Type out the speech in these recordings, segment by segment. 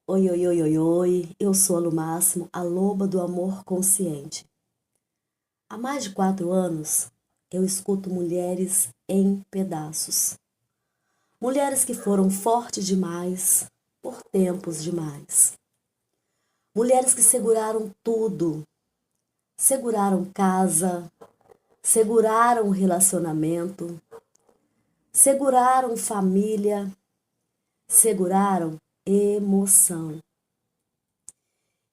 Oi, oi, oi, oi, oi, eu sou a Lu Máximo, a loba do amor consciente. Há mais de 4 anos, eu escuto mulheres em pedaços. Mulheres que foram fortes demais por tempos demais. Mulheres que seguraram tudo. Seguraram casa, seguraram relacionamento, seguraram família, seguraram emoção.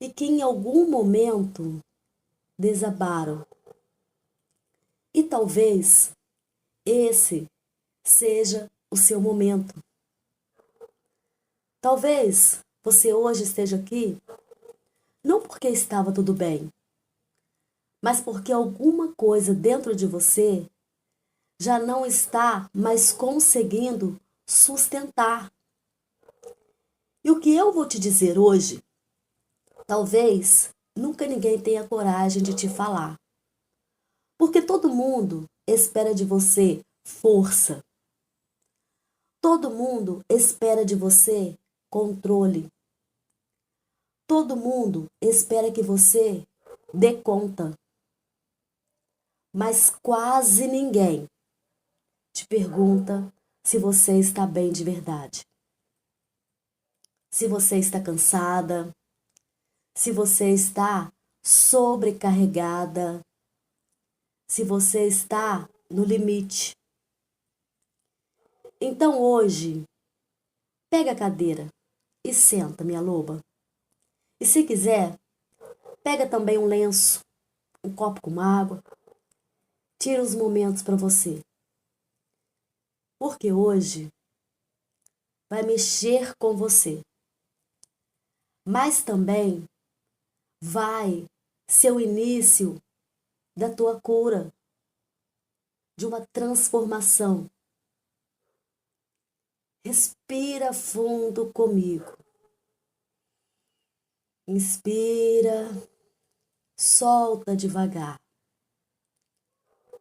E que em algum momento desabaram. E talvez esse seja o seu momento. Talvez você hoje esteja aqui não porque estava tudo bem, mas porque alguma coisa dentro de você já não está mais conseguindo sustentar. E o que eu vou te dizer hoje, talvez nunca ninguém tenha coragem de te falar. Porque todo mundo espera de você força. Todo mundo espera de você controle. Todo mundo espera que você dê conta. Mas quase ninguém te pergunta se você está bem de verdade. Se você está cansada, se você está sobrecarregada, se você está no limite. Então hoje, pega a cadeira e senta, minha loba. E se quiser, pega também um lenço, um copo com água. Tira os momentos para você. Porque hoje vai mexer com você. Mas também vai ser o início da tua cura, de uma transformação. Respira fundo comigo. Inspira, solta devagar.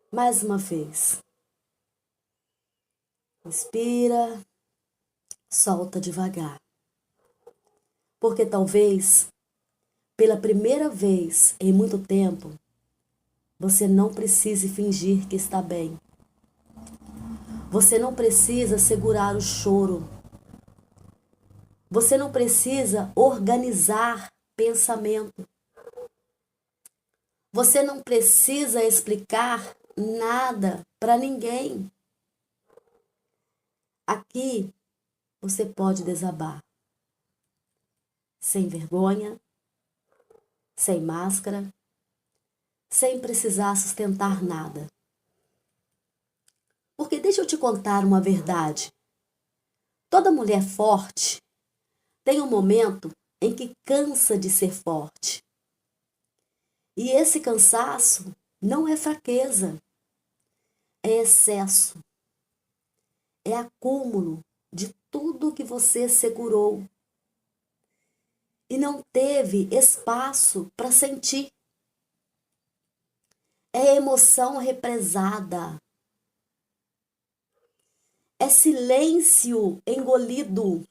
Mais uma vez. Inspira, solta devagar. Porque talvez, pela primeira vez em muito tempo, você não precise fingir que está bem. Você não precisa segurar o choro. Você não precisa organizar pensamento. Você não precisa explicar nada para ninguém. Aqui você pode desabar. Sem vergonha, sem máscara, sem precisar sustentar nada. Porque deixa eu te contar uma verdade. Toda mulher forte tem um momento em que cansa de ser forte. E esse cansaço não é fraqueza, é excesso, é acúmulo de tudo que você segurou e não teve espaço para sentir. É emoção represada, é silêncio engolido,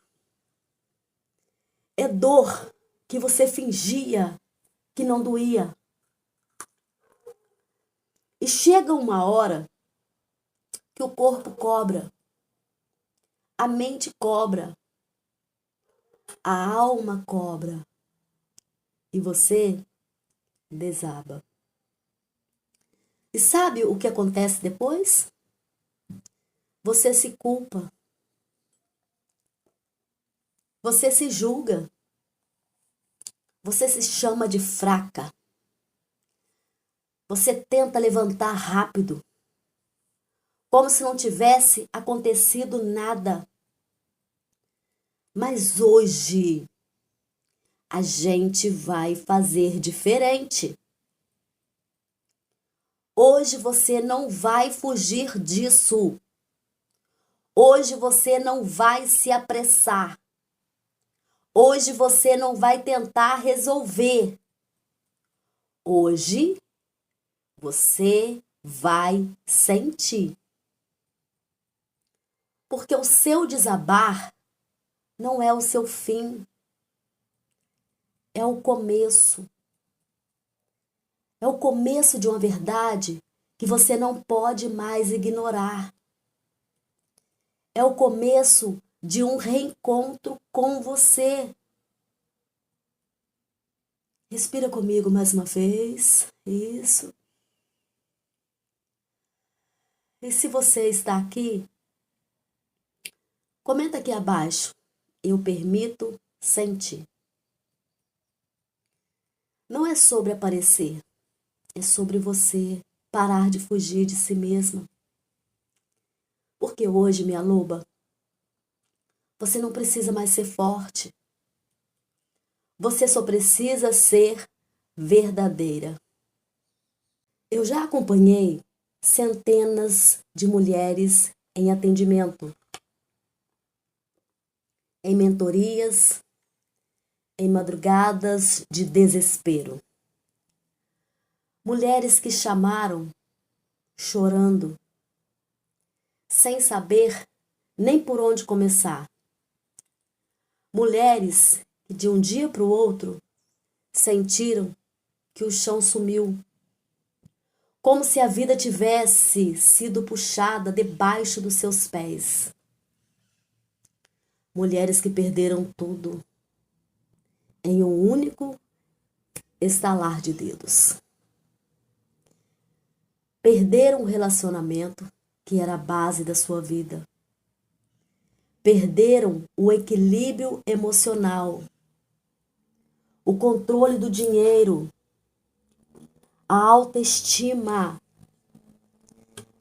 é dor que você fingia que não doía. E chega uma hora que o corpo cobra, a mente cobra, a alma cobra e você desaba. E sabe o que acontece depois? Você se culpa. Você se julga. Você se chama de fraca. Você tenta levantar rápido, como se não tivesse acontecido nada. Mas hoje a gente vai fazer diferente. Hoje você não vai fugir disso. Hoje você não vai se apressar. Hoje você não vai tentar resolver. Hoje você vai sentir. Porque o seu desabar não é o seu fim. é o começo. É o começo de uma verdade que você não pode mais ignorar. É o começo de um reencontro com você. Respira comigo mais uma vez. Isso. E se você está aqui, comenta aqui abaixo. Eu permito sentir. Não é sobre aparecer, é sobre você parar de fugir de si mesma. Porque hoje, minha loba, você não precisa mais ser forte. Você só precisa ser verdadeira. Eu já acompanhei centenas de mulheres em atendimento, em mentorias, em madrugadas de desespero. Mulheres que chamaram chorando, sem saber nem por onde começar. Mulheres que de um dia para o outro sentiram que o chão sumiu, como se a vida tivesse sido puxada debaixo dos seus pés. Mulheres que perderam tudo em um único estalar de dedos. Perderam o relacionamento que era a base da sua vida. Perderam o equilíbrio emocional, o controle do dinheiro, a autoestima.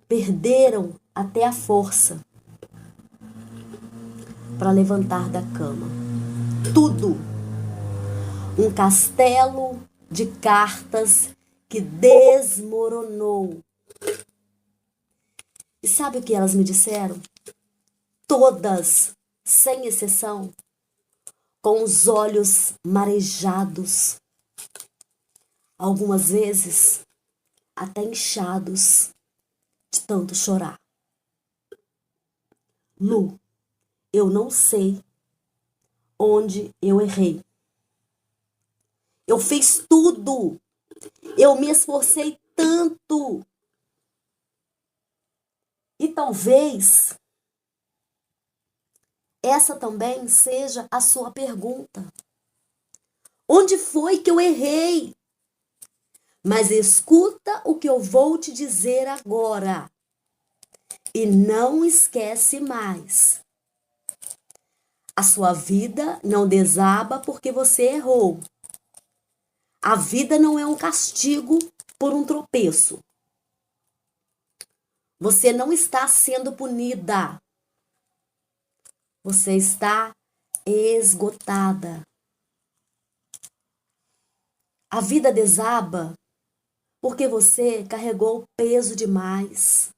Perderam até a força para levantar da cama. Tudo. Um castelo de cartas que desmoronou. E sabe o que elas me disseram? Todas, sem exceção, com os olhos marejados, algumas vezes até inchados de tanto chorar. Lu, eu não sei onde eu errei. Eu fiz tudo. Eu me esforcei tanto. E talvez essa também seja a sua pergunta. Onde foi que eu errei? Mas escuta o que eu vou te dizer agora. E não esquece mais. A sua vida não desaba porque você errou. A vida não é um castigo por um tropeço. Você não está sendo punida. Você está esgotada. A vida desaba porque você carregou peso demais,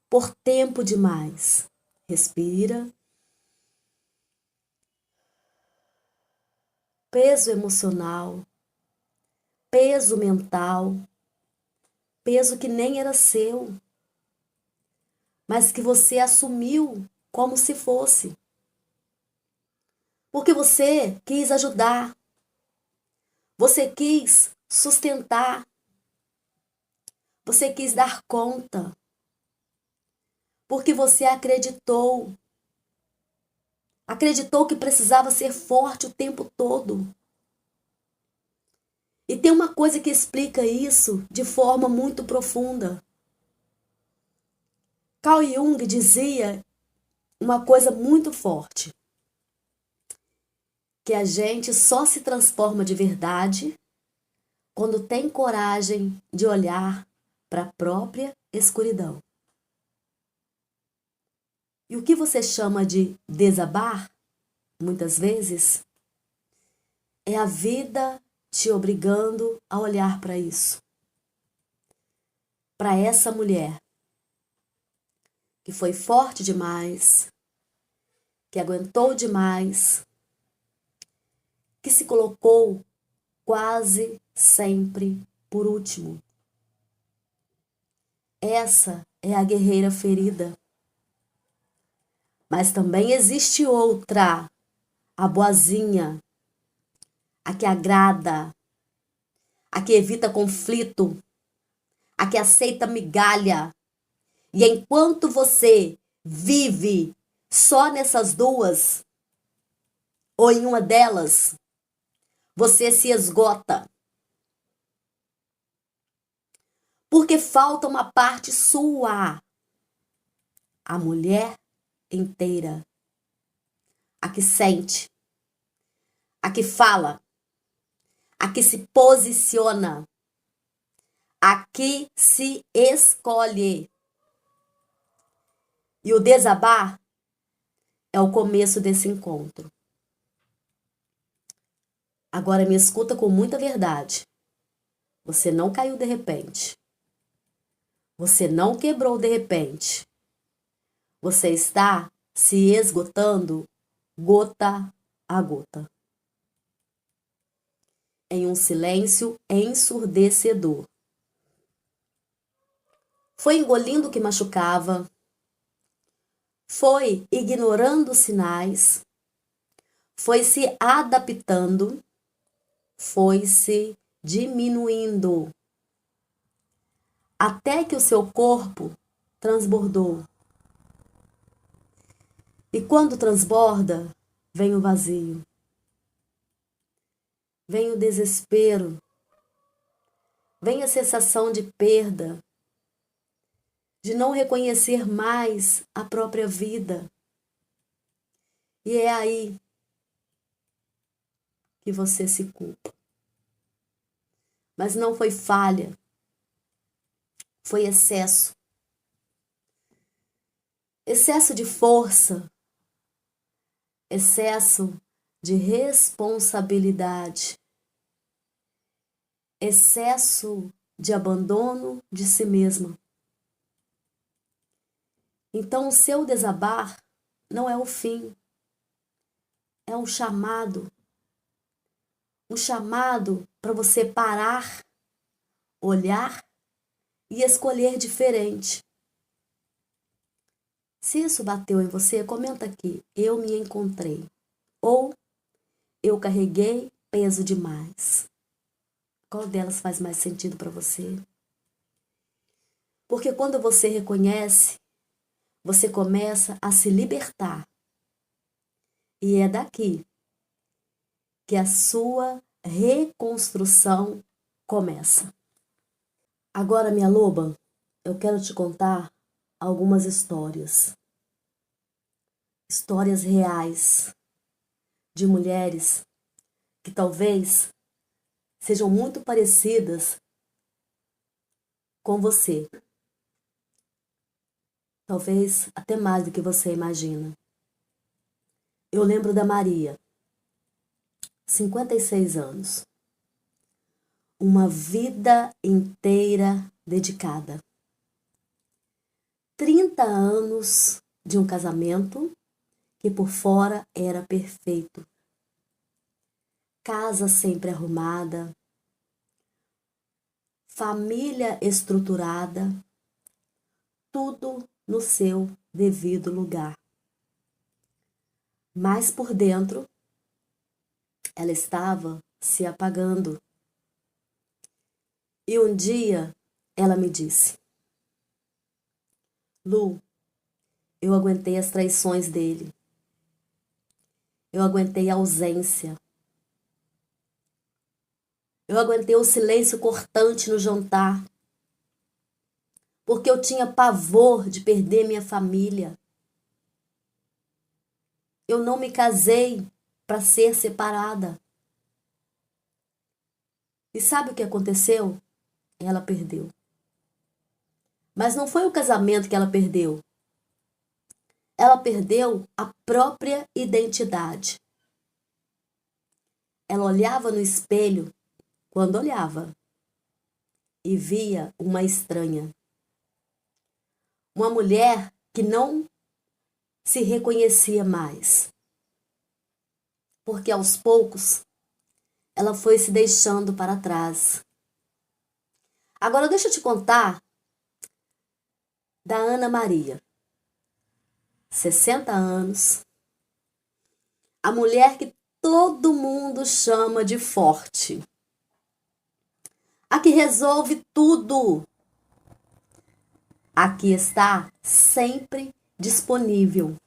por tempo demais. Respira. Peso emocional, peso mental, peso que nem era seu, mas que você assumiu como se fosse. Porque você quis ajudar, você quis sustentar, você quis dar conta, porque você acreditou que precisava ser forte o tempo todo. E tem uma coisa que explica isso de forma muito profunda. Carl Jung dizia uma coisa muito forte, que a gente só se transforma de verdade quando tem coragem de olhar para a própria escuridão. E o que você chama de desabar, muitas vezes, é a vida te obrigando a olhar para isso. Para essa mulher que foi forte demais, que aguentou demais, que se colocou quase sempre por último. Essa é a guerreira ferida. Mas também existe outra, a boazinha, a que agrada, a que evita conflito, a que aceita migalha. E enquanto você vive só nessas duas, ou em uma delas, você se esgota. Porque falta uma parte sua. A mulher inteira. A que sente. A que fala. A que se posiciona. A que se escolhe. E o desabar é o começo desse encontro. Agora me escuta com muita verdade. Você não caiu de repente. Você não quebrou de repente. Você está se esgotando gota a gota. Em um silêncio ensurdecedor. Foi engolindo o que machucava. Foi ignorando os sinais. Foi se adaptando. Foi se diminuindo. Até que o seu corpo transbordou. E quando transborda, vem o vazio. Vem o desespero. Vem a sensação de perda. De não reconhecer mais a própria vida. E é aí que você se culpa. Mas não foi falha. Foi excesso. Excesso de força. Excesso de responsabilidade. Excesso de abandono de si mesma. Então, o seu desabar não é o fim. É um chamado. Um chamado para você parar, olhar e escolher diferente. Se isso bateu em você, comenta aqui. Eu me encontrei. Ou eu carreguei peso demais. Qual delas faz mais sentido para você? Porque quando você reconhece, você começa a se libertar. E é daqui que a sua reconstrução começa. Agora, minha loba, eu quero te contar algumas histórias. Histórias reais de mulheres que talvez sejam muito parecidas com você. Talvez até mais do que você imagina. Eu lembro da Maria, 56 anos. Uma vida inteira dedicada. 30 anos de um casamento que por fora era perfeito. Casa sempre arrumada, família estruturada, tudo no seu devido lugar. Mas por dentro, ela estava se apagando. E um dia ela me disse: Lu, eu aguentei as traições dele. Eu aguentei a ausência. Eu aguentei o silêncio cortante no jantar. Porque eu tinha pavor de perder minha família. Eu não me casei para ser separada. E sabe o que aconteceu? Ela perdeu. Mas não foi o casamento que ela perdeu. Ela perdeu a própria identidade. Ela olhava no espelho, quando olhava, e via uma estranha. Uma mulher que não se reconhecia mais. Porque aos poucos, ela foi se deixando para trás. Agora deixa eu te contar da Ana Maria. 60 anos. A mulher que todo mundo chama de forte. A que resolve tudo. A que está sempre disponível.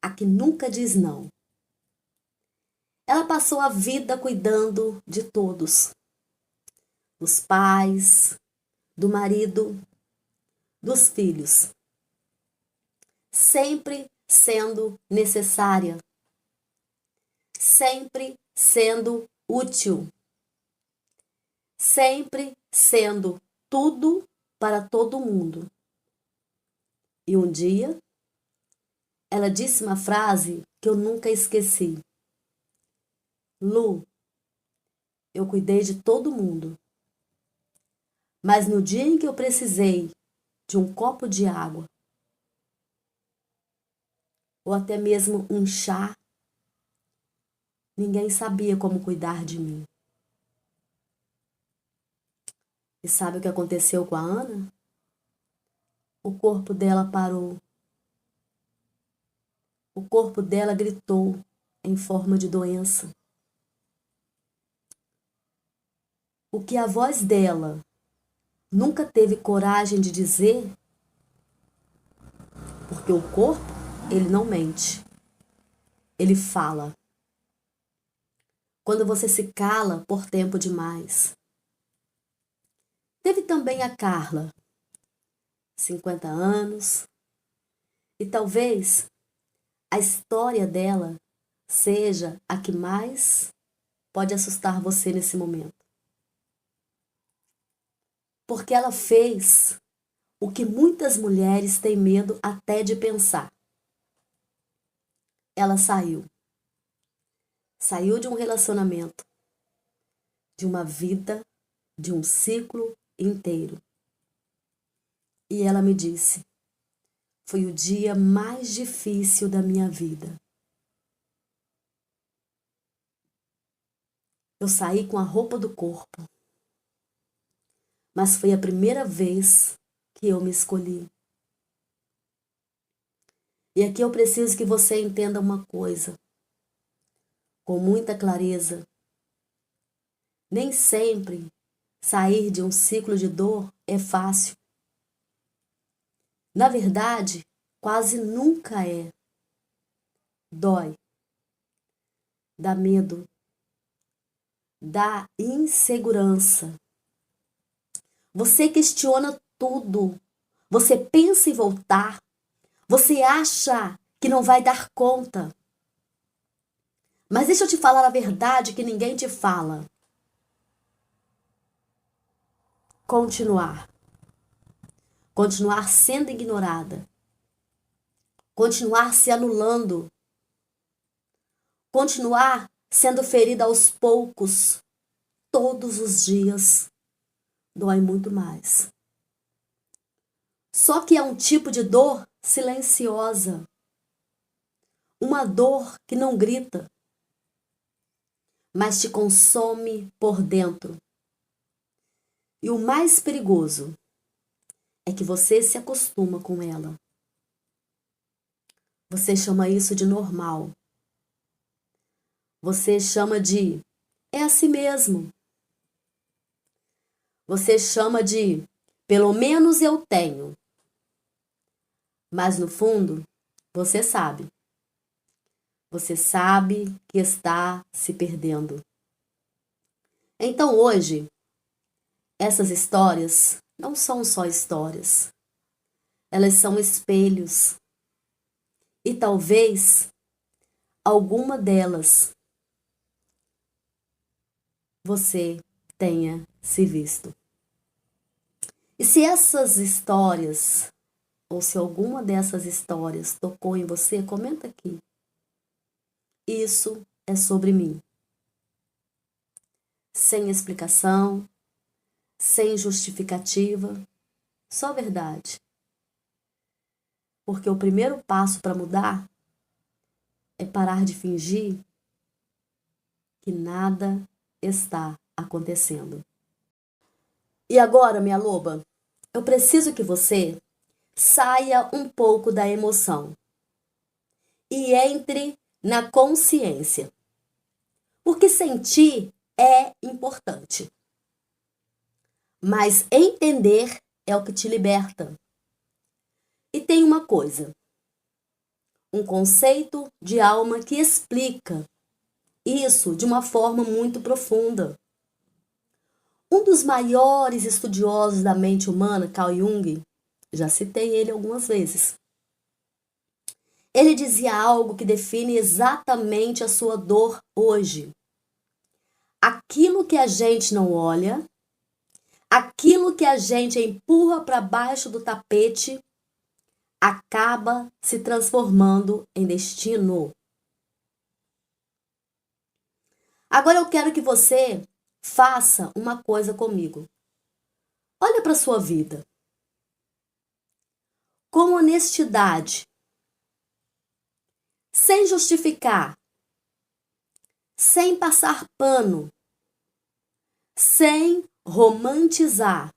A que nunca diz não. Ela passou a vida cuidando de todos. Dos pais, do marido, dos filhos. Sempre sendo necessária. Sempre sendo útil. Sempre sendo tudo para todo mundo. E um dia, ela disse uma frase que eu nunca esqueci. Lu, eu cuidei de todo mundo. Mas no dia em que eu precisei de um copo de água, ou até mesmo um chá, ninguém sabia como cuidar de mim. E sabe o que aconteceu com a Ana? O corpo dela parou. O corpo dela gritou em forma de doença. O que a voz dela nunca teve coragem de dizer, porque o corpo, ele não mente. Ele fala. Quando você se cala por tempo demais. Teve também a Carla, 50 anos, e talvez a história dela seja a que mais pode assustar você nesse momento. Porque ela fez o que muitas mulheres têm medo até de pensar. Ela saiu. Saiu de um relacionamento, de uma vida, de um ciclo inteiro. E ela me disse, foi o dia mais difícil da minha vida. Eu saí com a roupa do corpo, mas foi a primeira vez que eu me escolhi. E aqui eu preciso que você entenda uma coisa, com muita clareza. Nem sempre sair de um ciclo de dor é fácil. Na verdade, quase nunca é. Dói, dá medo, dá insegurança. Você questiona tudo. Você pensa em voltar. Você acha que não vai dar conta. Mas deixa eu te falar a verdade que ninguém te fala. Continuar. Continuar sendo ignorada. Continuar se anulando. Continuar sendo ferida aos poucos. Todos os dias. Dói muito mais. Só que é um tipo de dor silenciosa. Uma dor que não grita, mas te consome por dentro. E o mais perigoso é que você se acostuma com ela. Você chama isso de normal. Você chama de é assim mesmo. Você chama de pelo menos eu tenho. Mas no fundo, você sabe. Você sabe que está se perdendo. Então hoje, essas histórias não são só histórias. Elas são espelhos. E talvez alguma delas você tenha se visto. E se essas histórias, ou se alguma dessas histórias tocou em você, comenta aqui. Isso é sobre mim. Sem explicação, sem justificativa, só verdade. Porque o primeiro passo para mudar é parar de fingir que nada está acontecendo. E agora, minha loba, eu preciso que você saia um pouco da emoção e entre na consciência. Porque sentir é importante. Mas entender é o que te liberta. E tem uma coisa, um conceito de alma que explica isso de uma forma muito profunda. Um dos maiores estudiosos da mente humana, Carl Jung, já citei ele algumas vezes. Ele dizia algo que define exatamente a sua dor hoje. Aquilo que a gente não olha, aquilo que a gente empurra para baixo do tapete, acaba se transformando em destino. Agora eu quero que você faça uma coisa comigo. Olha para a sua vida. Com honestidade, sem justificar, sem passar pano, sem romantizar.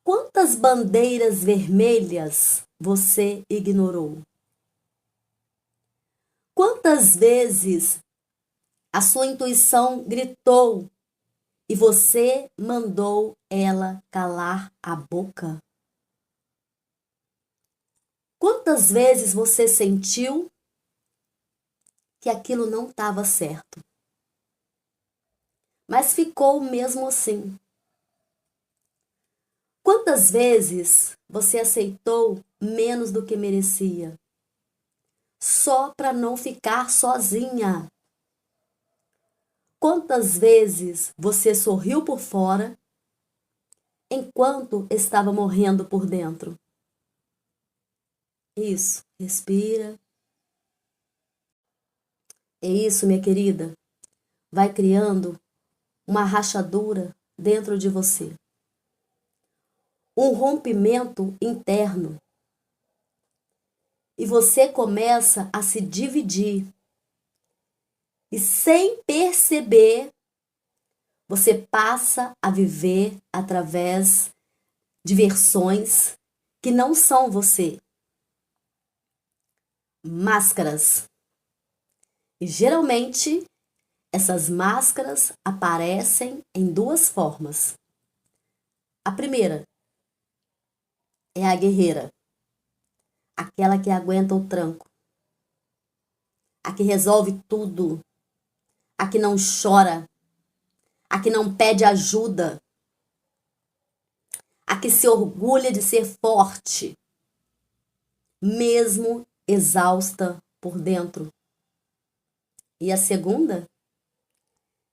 Quantas bandeiras vermelhas você ignorou? Quantas vezes a sua intuição gritou e você mandou ela calar a boca? Quantas vezes você sentiu que aquilo não estava certo, mas ficou mesmo assim? Quantas vezes você aceitou menos do que merecia, só para não ficar sozinha? Quantas vezes você sorriu por fora enquanto estava morrendo por dentro? Isso, respira. É isso, minha querida. Vai criando uma rachadura dentro de você. Um rompimento interno. E você começa a se dividir. E sem perceber, você passa a viver através de versões que não são você. Máscaras. E geralmente, essas máscaras aparecem em duas formas. A primeira é a guerreira, aquela que aguenta o tranco, a que resolve tudo, a que não chora, a que não pede ajuda, a que se orgulha de ser forte, mesmo exausta por dentro. E a segunda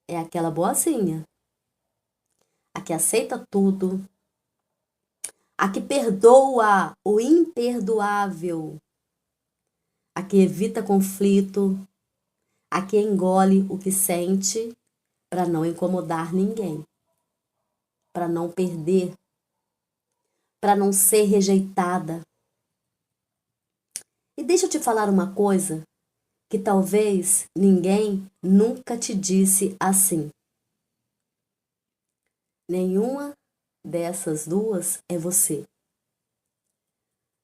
é aquela boazinha, a que aceita tudo, a que perdoa o imperdoável, a que evita conflito, a que engole o que sente para não incomodar ninguém, para não perder, para não ser rejeitada. E deixa eu te falar uma coisa que talvez ninguém nunca te disse assim. Nenhuma dessas duas é você.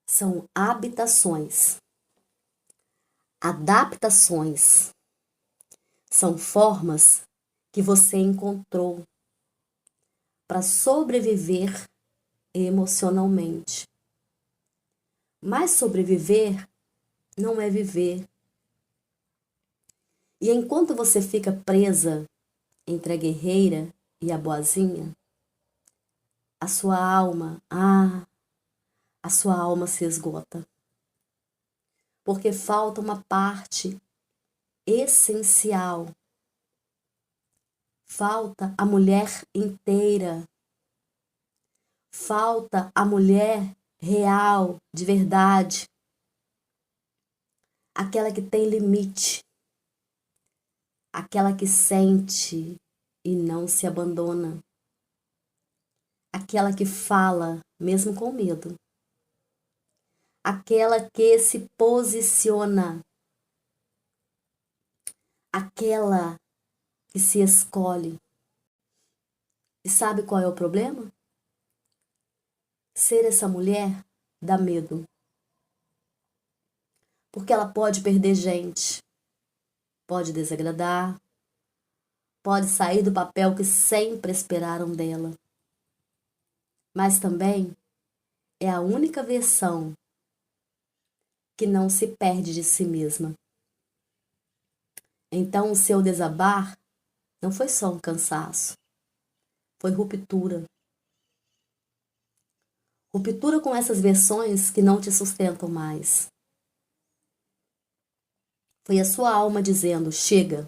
São habitações, adaptações. São formas que você encontrou para sobreviver emocionalmente. Mas sobreviver não é viver. E enquanto você fica presa entre a guerreira e a boazinha, a sua alma, a sua alma se esgota. Porque falta uma parte essencial. Falta a mulher inteira. Falta a mulher real, de verdade. Aquela que tem limite. Aquela que sente e não se abandona. Aquela que fala, mesmo com medo. Aquela que se posiciona. Aquela que se escolhe. E sabe qual é o problema? Ser essa mulher dá medo. porque ela pode perder gente, pode desagradar, pode sair do papel que sempre esperaram dela. Mas também é a única versão que não se perde de si mesma. Então o seu desabar não foi só um cansaço, foi ruptura. Ruptura com essas versões que não te sustentam mais. Foi a sua alma dizendo: chega.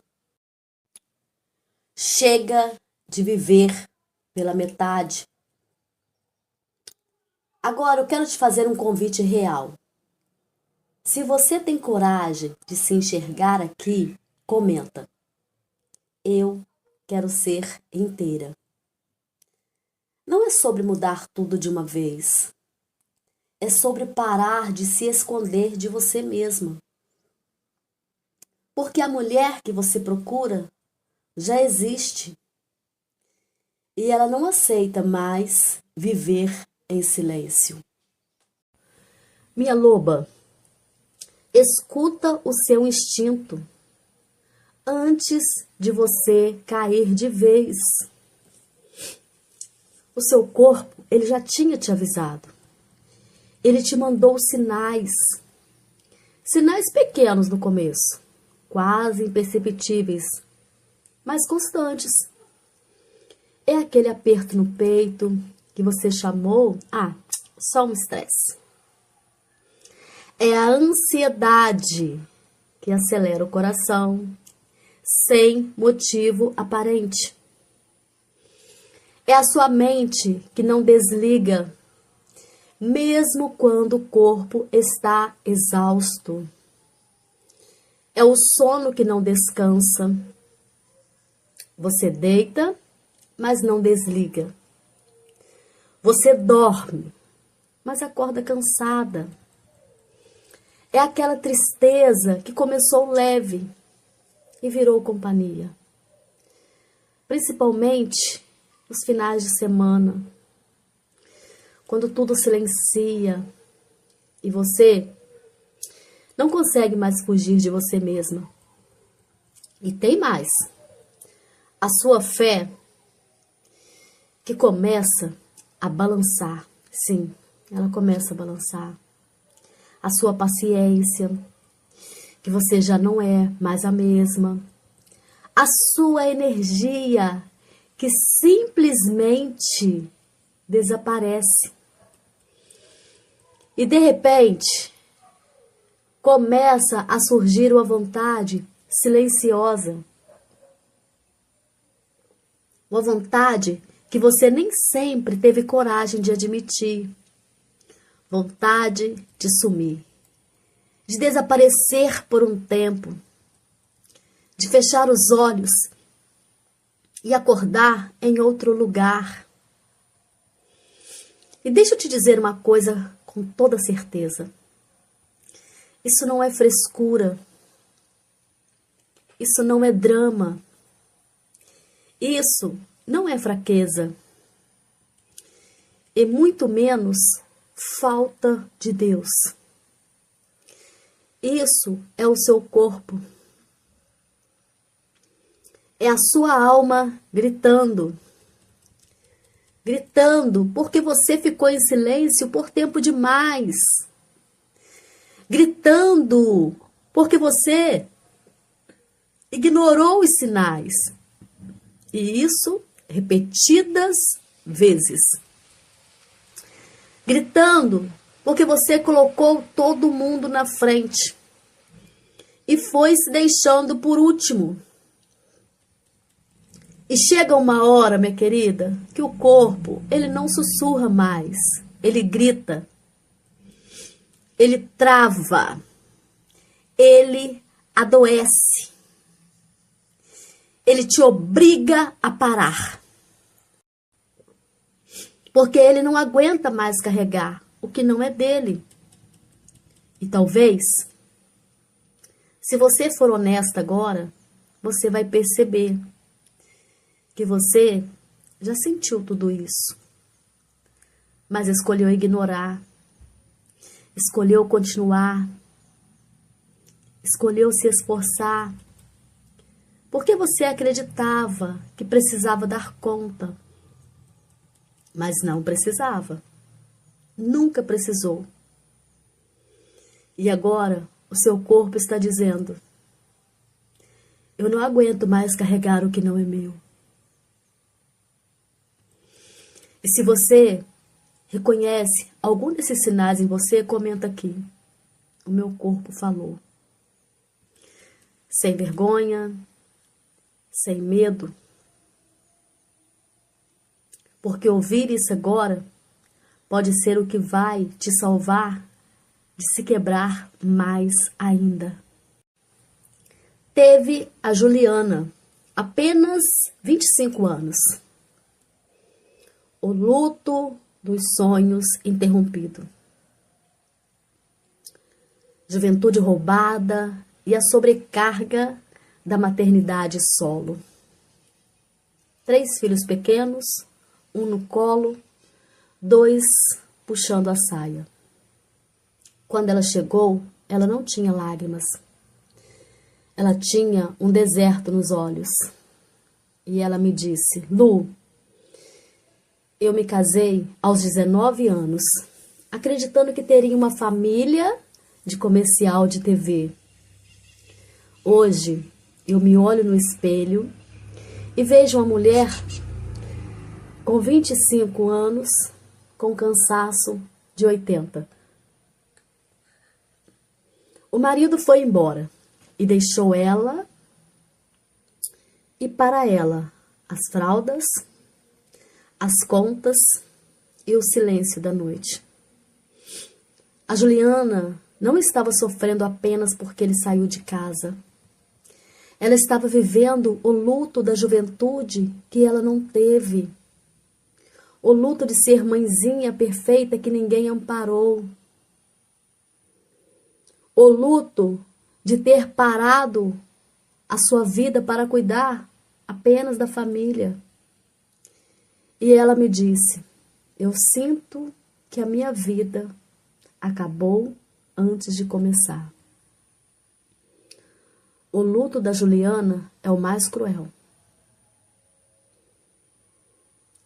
Chega de viver pela metade. Agora eu quero te fazer um convite real. Se você tem coragem de se enxergar aqui, comenta: eu quero ser inteira. Não é sobre mudar tudo de uma vez. É sobre parar de se esconder de você mesma. Porque a mulher que você procura já existe. E ela não aceita mais viver em silêncio. Minha loba, escuta o seu instinto antes de você cair de vez. O seu corpo, ele já tinha te avisado. Ele te mandou sinais. Sinais pequenos no começo, quase imperceptíveis, mas constantes. É aquele aperto no peito que você chamou, só um estresse. É a ansiedade que acelera o coração, sem motivo aparente. É a sua mente que não desliga, mesmo quando o corpo está exausto. É o sono que não descansa. Você deita, mas não desliga. Você dorme, mas acorda cansada. É aquela tristeza que começou leve e virou companhia. Principalmente nos finais de semana, quando tudo silencia e você não consegue mais fugir de você mesma. E tem mais. A sua fé que começa a balançar. Sim, ela começa a balançar. A sua paciência, que você já não é mais a mesma. A sua energia, que simplesmente desaparece. E de repente, começa a surgir uma vontade silenciosa. Uma vontade que você nem sempre teve coragem de admitir. Vontade de sumir, de desaparecer por um tempo, de fechar os olhos e acordar em outro lugar. E deixa eu te dizer uma coisa com toda certeza. Isso não é frescura. Isso não é drama. Isso não é fraqueza. E muito menos falta de Deus. Isso é o seu corpo. É a sua alma gritando. Gritando porque você ficou em silêncio por tempo demais. Gritando porque você ignorou os sinais. E isso repetidas vezes. Gritando porque você colocou todo mundo na frente e foi se deixando por último. E chega uma hora, minha querida, que o corpo, ele não sussurra mais, ele grita, ele trava, ele adoece, ele te obriga a parar. Porque ele não aguenta mais carregar o que não é dele. E talvez, se você for honesta agora, você vai perceber que você já sentiu tudo isso, mas escolheu ignorar, escolheu continuar escolheu se esforçar, porque você acreditava que precisava dar conta, mas não precisava, nunca precisou. E agora o seu corpo está dizendo: eu não aguento mais carregar o que não é meu. E se você reconhece algum desses sinais em você, comenta aqui. O meu corpo falou. Sem vergonha, sem medo. Porque ouvir isso agora pode ser o que vai te salvar de se quebrar mais ainda. Teve a Juliana, apenas 25 anos. O luto dos sonhos interrompido. Juventude roubada e a sobrecarga da maternidade solo. 3 filhos pequenos, um no colo, 2 puxando a saia. Quando ela chegou, ela não tinha lágrimas. Ela tinha um deserto nos olhos. E ela me disse: Lu, eu me casei aos 19 anos, acreditando que teria uma família de comercial de TV. Hoje, eu me olho no espelho e vejo uma mulher com 25 anos, com cansaço de 80. O marido foi embora e deixou ela e para ela as fraldas, as contas e o silêncio da noite. A Juliana não estava sofrendo apenas porque ele saiu de casa. Ela estava vivendo o luto da juventude que ela não teve. O luto de ser mãezinha perfeita que ninguém amparou. O luto de ter parado a sua vida para cuidar apenas da família. E ela me disse: eu sinto que a minha vida acabou antes de começar. O luto da Juliana é o mais cruel.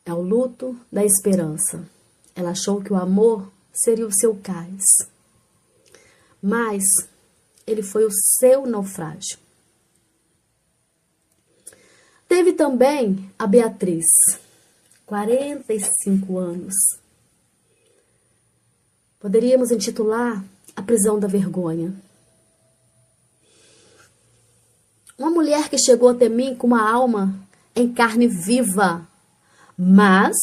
É o luto da esperança. Ela achou que o amor seria o seu cais. Mas ele foi o seu naufrágio. Teve também a Beatriz, 45 anos. Poderíamos intitular a prisão da vergonha. Uma mulher que chegou até mim com uma alma em carne viva, mas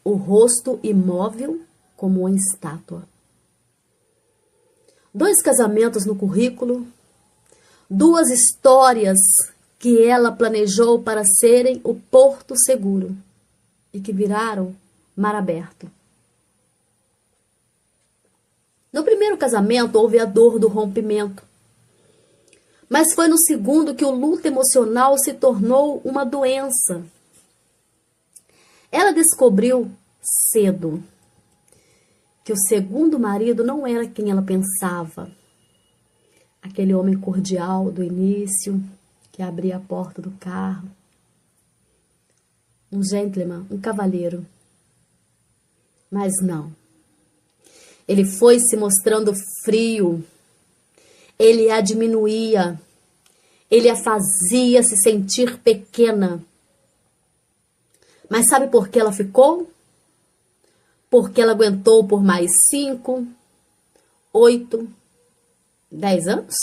o rosto imóvel como uma estátua. 2 casamentos no currículo, 2 histórias que ela planejou para serem o porto seguro e que viraram mar aberto. No primeiro casamento houve a dor do rompimento, mas foi no segundo que o luto emocional se tornou uma doença. Ela descobriu cedo que o segundo marido não era quem ela pensava. Aquele homem cordial do início, que abria a porta do carro. Um gentleman, um cavalheiro. Mas não. Ele foi se mostrando frio. Ele a diminuía. Ele a fazia se sentir pequena. Mas sabe por que ela ficou? Porque ela aguentou por mais 5, 8, 10 anos?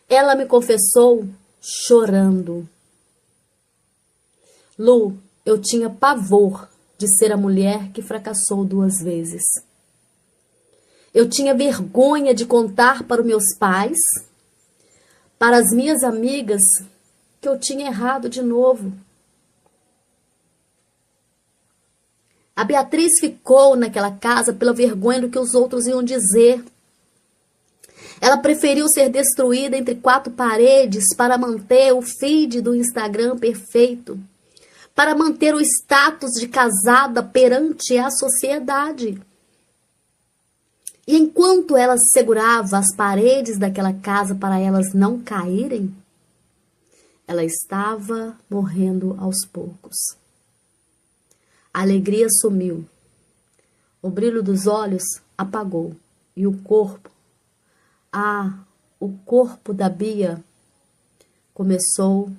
Ela me confessou chorando. Lu, eu tinha pavor de ser a mulher que fracassou 2 vezes. Eu tinha vergonha de contar para os meus pais, para as minhas amigas, que eu tinha errado de novo. A Beatriz ficou naquela casa pela vergonha do que os outros iam dizer. Ela preferiu ser destruída entre 4 paredes para manter o feed do Instagram perfeito, para manter o status de casada perante a sociedade. E enquanto ela segurava as paredes daquela casa para elas não caírem, ela estava morrendo aos poucos. A alegria sumiu. O brilho dos olhos apagou. E o corpo, o corpo da Bia começou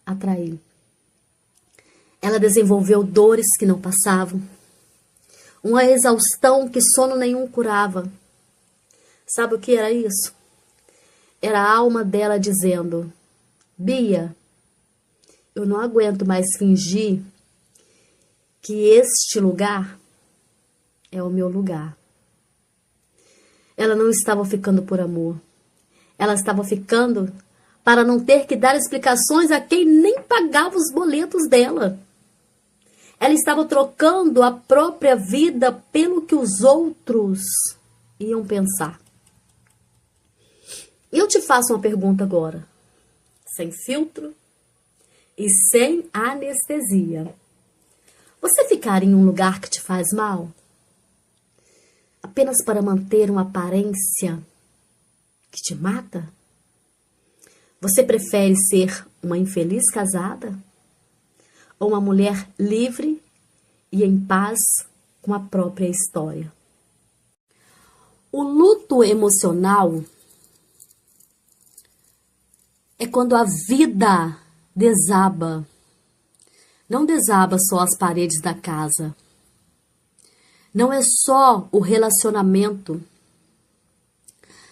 a trair. Ela desenvolveu dores que não passavam. Uma exaustão que sono nenhum curava. Sabe o que era isso? Era a alma dela dizendo: Bia, eu não aguento mais fingir que este lugar é o meu lugar. Ela não estava ficando por amor. Ela estava ficando para não ter que dar explicações a quem nem pagava os boletos dela. Ela estava trocando a própria vida pelo que os outros iam pensar. Eu te faço uma pergunta agora, sem filtro e sem anestesia. Você ficaria em um lugar que te faz mal? Apenas para manter uma aparência que te mata? Você prefere ser uma infeliz casada? Ou uma mulher livre e em paz com a própria história? O luto emocional é quando a vida desaba. Não desaba só as paredes da casa. Não é só o relacionamento.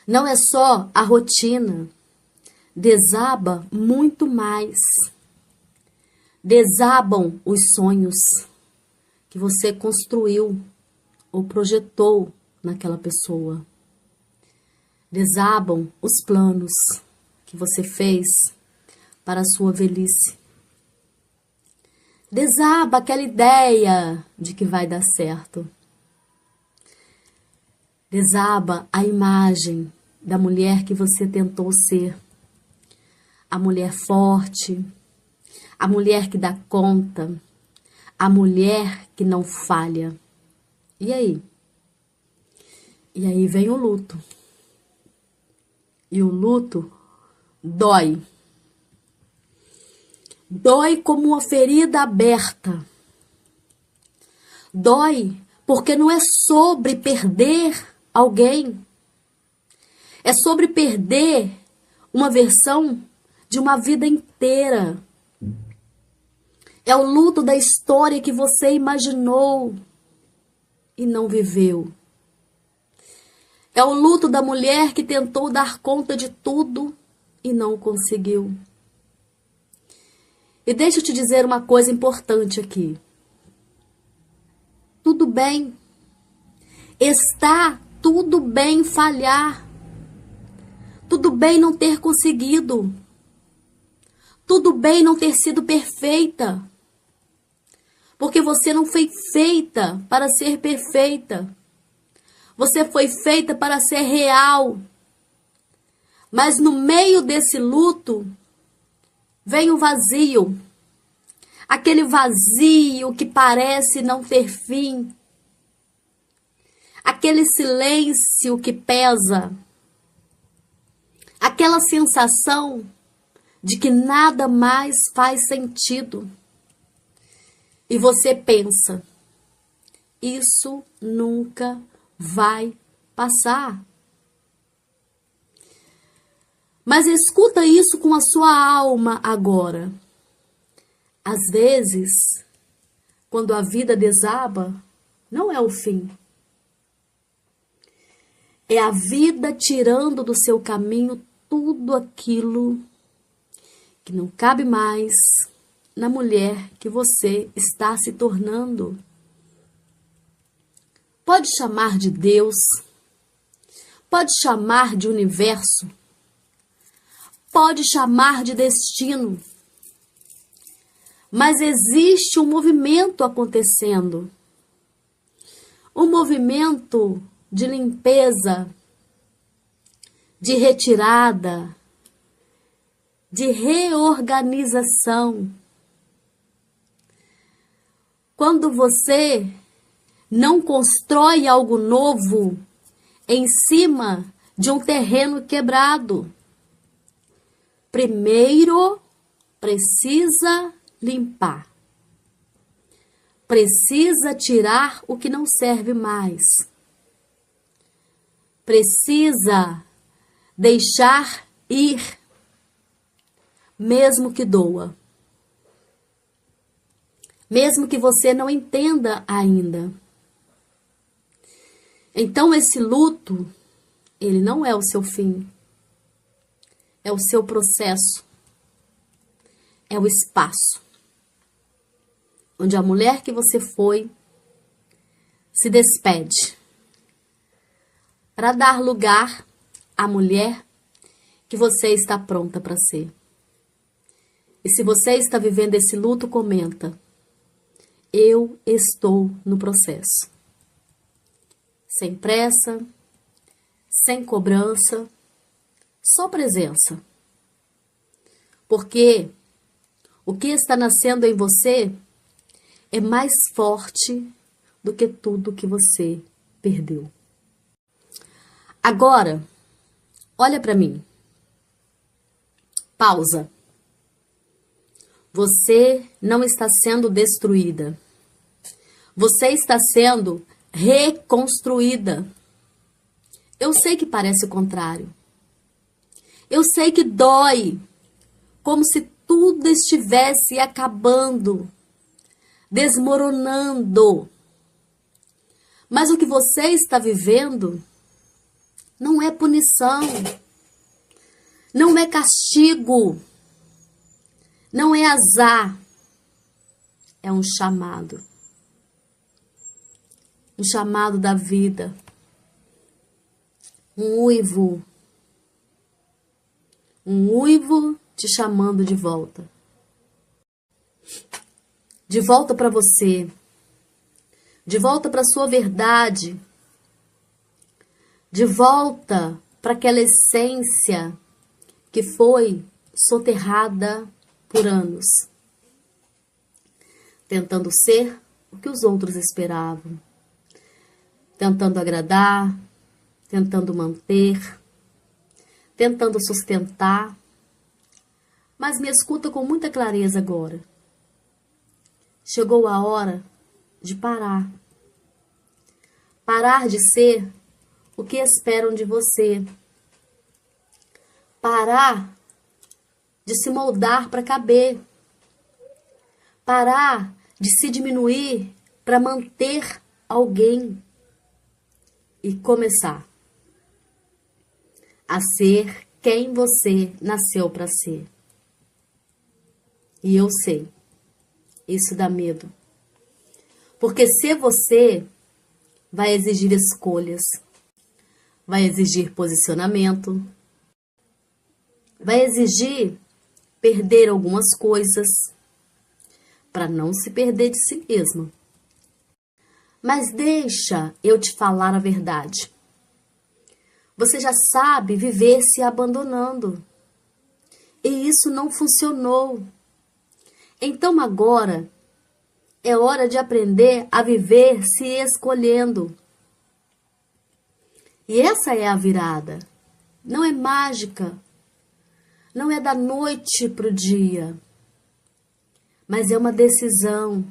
Não é só a rotina. Desaba muito mais. Desabam os sonhos que você construiu ou projetou naquela pessoa. Desabam os planos que você fez para a sua velhice. Desaba aquela ideia de que vai dar certo. Desaba a imagem da mulher que você tentou ser. A mulher forte, a mulher que dá conta, a mulher que não falha. E aí? E aí vem o luto. E o luto dói. Dói como uma ferida aberta. Dói porque não é sobre perder alguém. É sobre perder uma versão de uma vida inteira. É o luto da história que você imaginou e não viveu. É o luto da mulher que tentou dar conta de tudo e não conseguiu. E deixa eu te dizer uma coisa importante aqui. Tudo bem. Está tudo bem falhar. Tudo bem não ter conseguido. Tudo bem não ter sido perfeita. Porque você não foi feita para ser perfeita. Você foi feita para ser real. Mas no meio desse luto, vem o vazio. Aquele vazio que parece não ter fim. Aquele silêncio que pesa. Aquela sensação de que nada mais faz sentido. E você pensa, isso nunca vai passar. Mas escuta isso com a sua alma agora. Às vezes, quando a vida desaba, não é o fim. É a vida tirando do seu caminho tudo aquilo que não cabe mais na mulher que você está se tornando. Pode chamar de Deus, pode chamar de universo, pode chamar de destino. Mas existe um movimento acontecendo. Um movimento de limpeza, de retirada, de reorganização. Quando você não constrói algo novo, em cima de um terreno quebrado. Primeiro, precisa limpar. Precisa tirar o que não serve mais. Precisa deixar ir, mesmo que doa. Mesmo que você não entenda ainda. Então esse luto, ele não é o seu fim. É o seu processo. É o espaço onde a mulher que você foi se despede para dar lugar à mulher que você está pronta para ser. E se você está vivendo esse luto, comenta: eu estou no processo. Sem pressa, sem cobrança, só presença. Porque o que está nascendo em você é mais forte do que tudo que você perdeu. Agora, olha para mim. Pausa. Você não está sendo destruída. Você está sendo reconstruída. Eu sei que parece o contrário. Eu sei que dói, como se tudo estivesse acabando, desmoronando. Mas o que você está vivendo não é punição, não é castigo, não é azar, é um chamado. Um chamado da vida. Um uivo. Um uivo te chamando de volta. De volta para você. De volta para sua verdade. De volta para aquela essência que foi soterrada por anos. Tentando ser o que os outros esperavam. Tentando agradar, tentando manter, tentando sustentar. Mas me escuta com muita clareza agora. Chegou a hora de parar. Parar de ser o que esperam de você. Parar de se moldar para caber. Parar de se diminuir para manter alguém. E começar a ser quem você nasceu para ser. E eu sei, isso dá medo. Porque ser você vai exigir escolhas, vai exigir posicionamento, vai exigir perder algumas coisas para não se perder de si mesmo. Mas deixa eu te falar a verdade. Você já sabe viver se abandonando. E isso não funcionou. Então agora é hora de aprender a viver se escolhendo. E essa é a virada. Não é mágica. Não é da noite para o dia. Mas é uma decisão.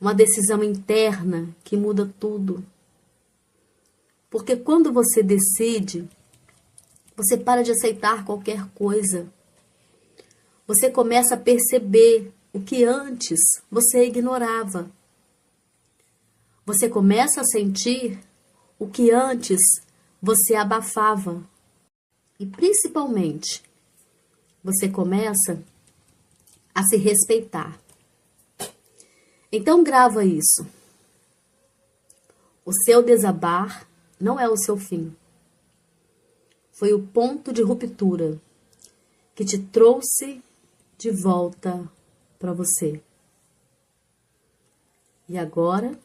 Uma decisão interna que muda tudo. Porque quando você decide, você para de aceitar qualquer coisa. Você começa a perceber o que antes você ignorava. Você começa a sentir o que antes você abafava. E principalmente, você começa a se respeitar. Então grava isso. O seu desabar não é o seu fim. Foi o ponto de ruptura que te trouxe de volta para você. E agora,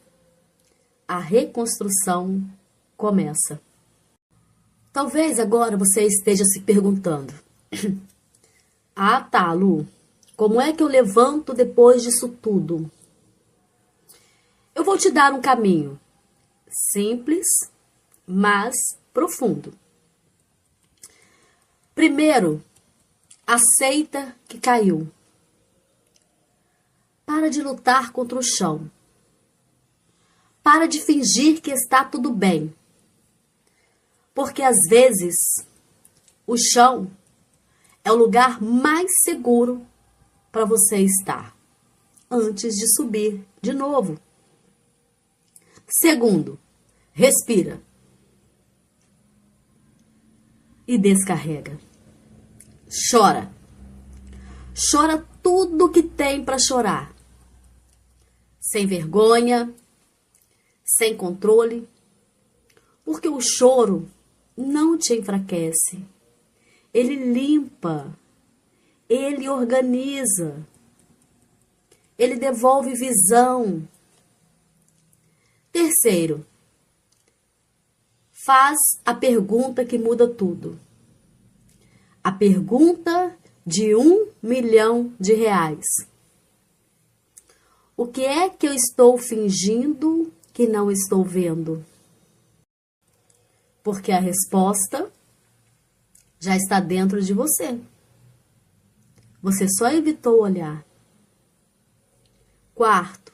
a reconstrução começa. Talvez agora você esteja se perguntando: ah, tá, Lu, como é que eu levanto depois disso tudo? Eu vou te dar um caminho simples, mais profundo. Primeiro, aceita que caiu. Para de lutar contra o chão. Para de fingir que está tudo bem. Porque às vezes o chão é o lugar mais seguro para você estar antes de subir de novo. Segundo, respira e descarrega. Chora. Chora tudo que tem para chorar. Sem vergonha, sem controle, porque o choro não te enfraquece. Ele limpa, ele organiza, ele devolve visão. Terceiro, faz a pergunta que muda tudo. A pergunta de R$1 milhão. O que é que eu estou fingindo que não estou vendo? Porque a resposta já está dentro de você. Você só evitou olhar. Quarto,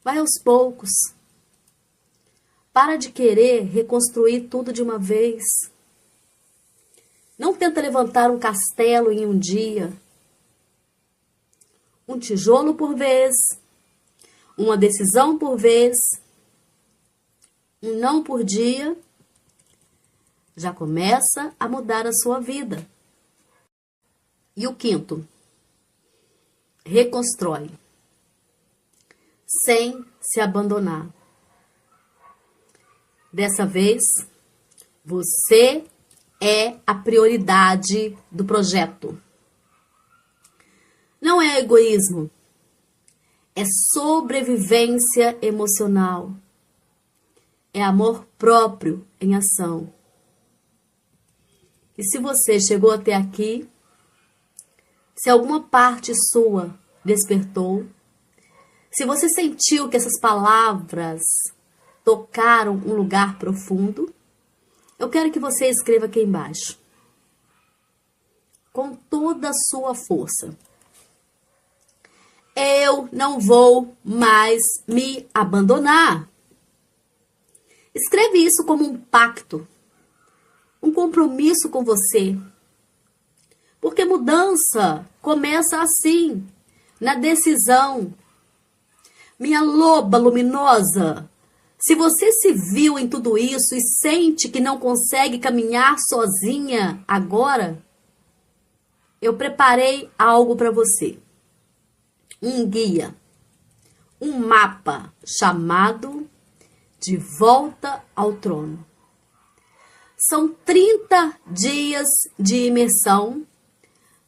vai aos poucos. Para de querer reconstruir tudo de uma vez. Não tenta levantar um castelo em um dia. Um tijolo por vez. Uma decisão por vez. Um não por dia. Já começa a mudar a sua vida. E o quinto, reconstrói, sem se abandonar. Dessa vez, você é a prioridade do projeto. Não é egoísmo, é sobrevivência emocional, é amor próprio em ação. E se você chegou até aqui, se alguma parte sua despertou, se você sentiu que essas palavras tocaram um lugar profundo, eu quero que você escreva aqui embaixo, com toda a sua força. Eu não vou mais me abandonar. Escreve isso como um pacto, um compromisso com você. Porque mudança começa assim, na decisão. Minha loba luminosa, se você se viu em tudo isso e sente que não consegue caminhar sozinha agora, eu preparei algo para você. Um guia, um mapa chamado De Volta ao Trono. São 30 dias de imersão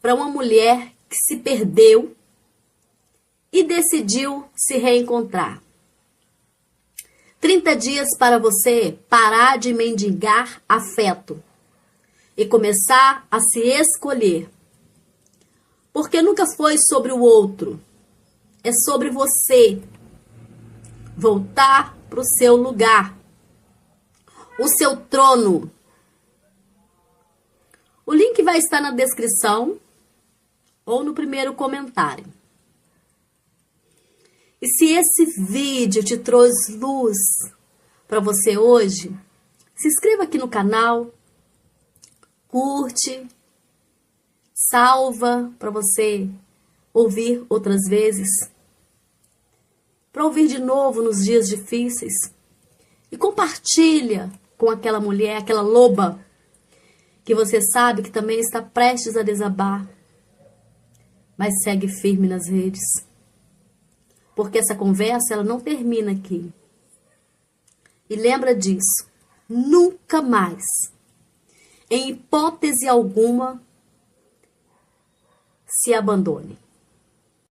para uma mulher que se perdeu e decidiu se reencontrar. 30 dias para você parar de mendigar afeto e começar a se escolher. Porque nunca foi sobre o outro, é sobre você. Voltar para o seu lugar, o seu trono. O link vai estar na descrição ou no primeiro comentário. E se esse vídeo te trouxe luz para você hoje, se inscreva aqui no canal, curte, salva para você ouvir outras vezes, para ouvir de novo nos dias difíceis, e compartilha com aquela mulher, aquela loba, que você sabe que também está prestes a desabar, mas segue firme nas redes. Porque essa conversa, ela não termina aqui. E lembra disso, nunca mais, em hipótese alguma, se abandone.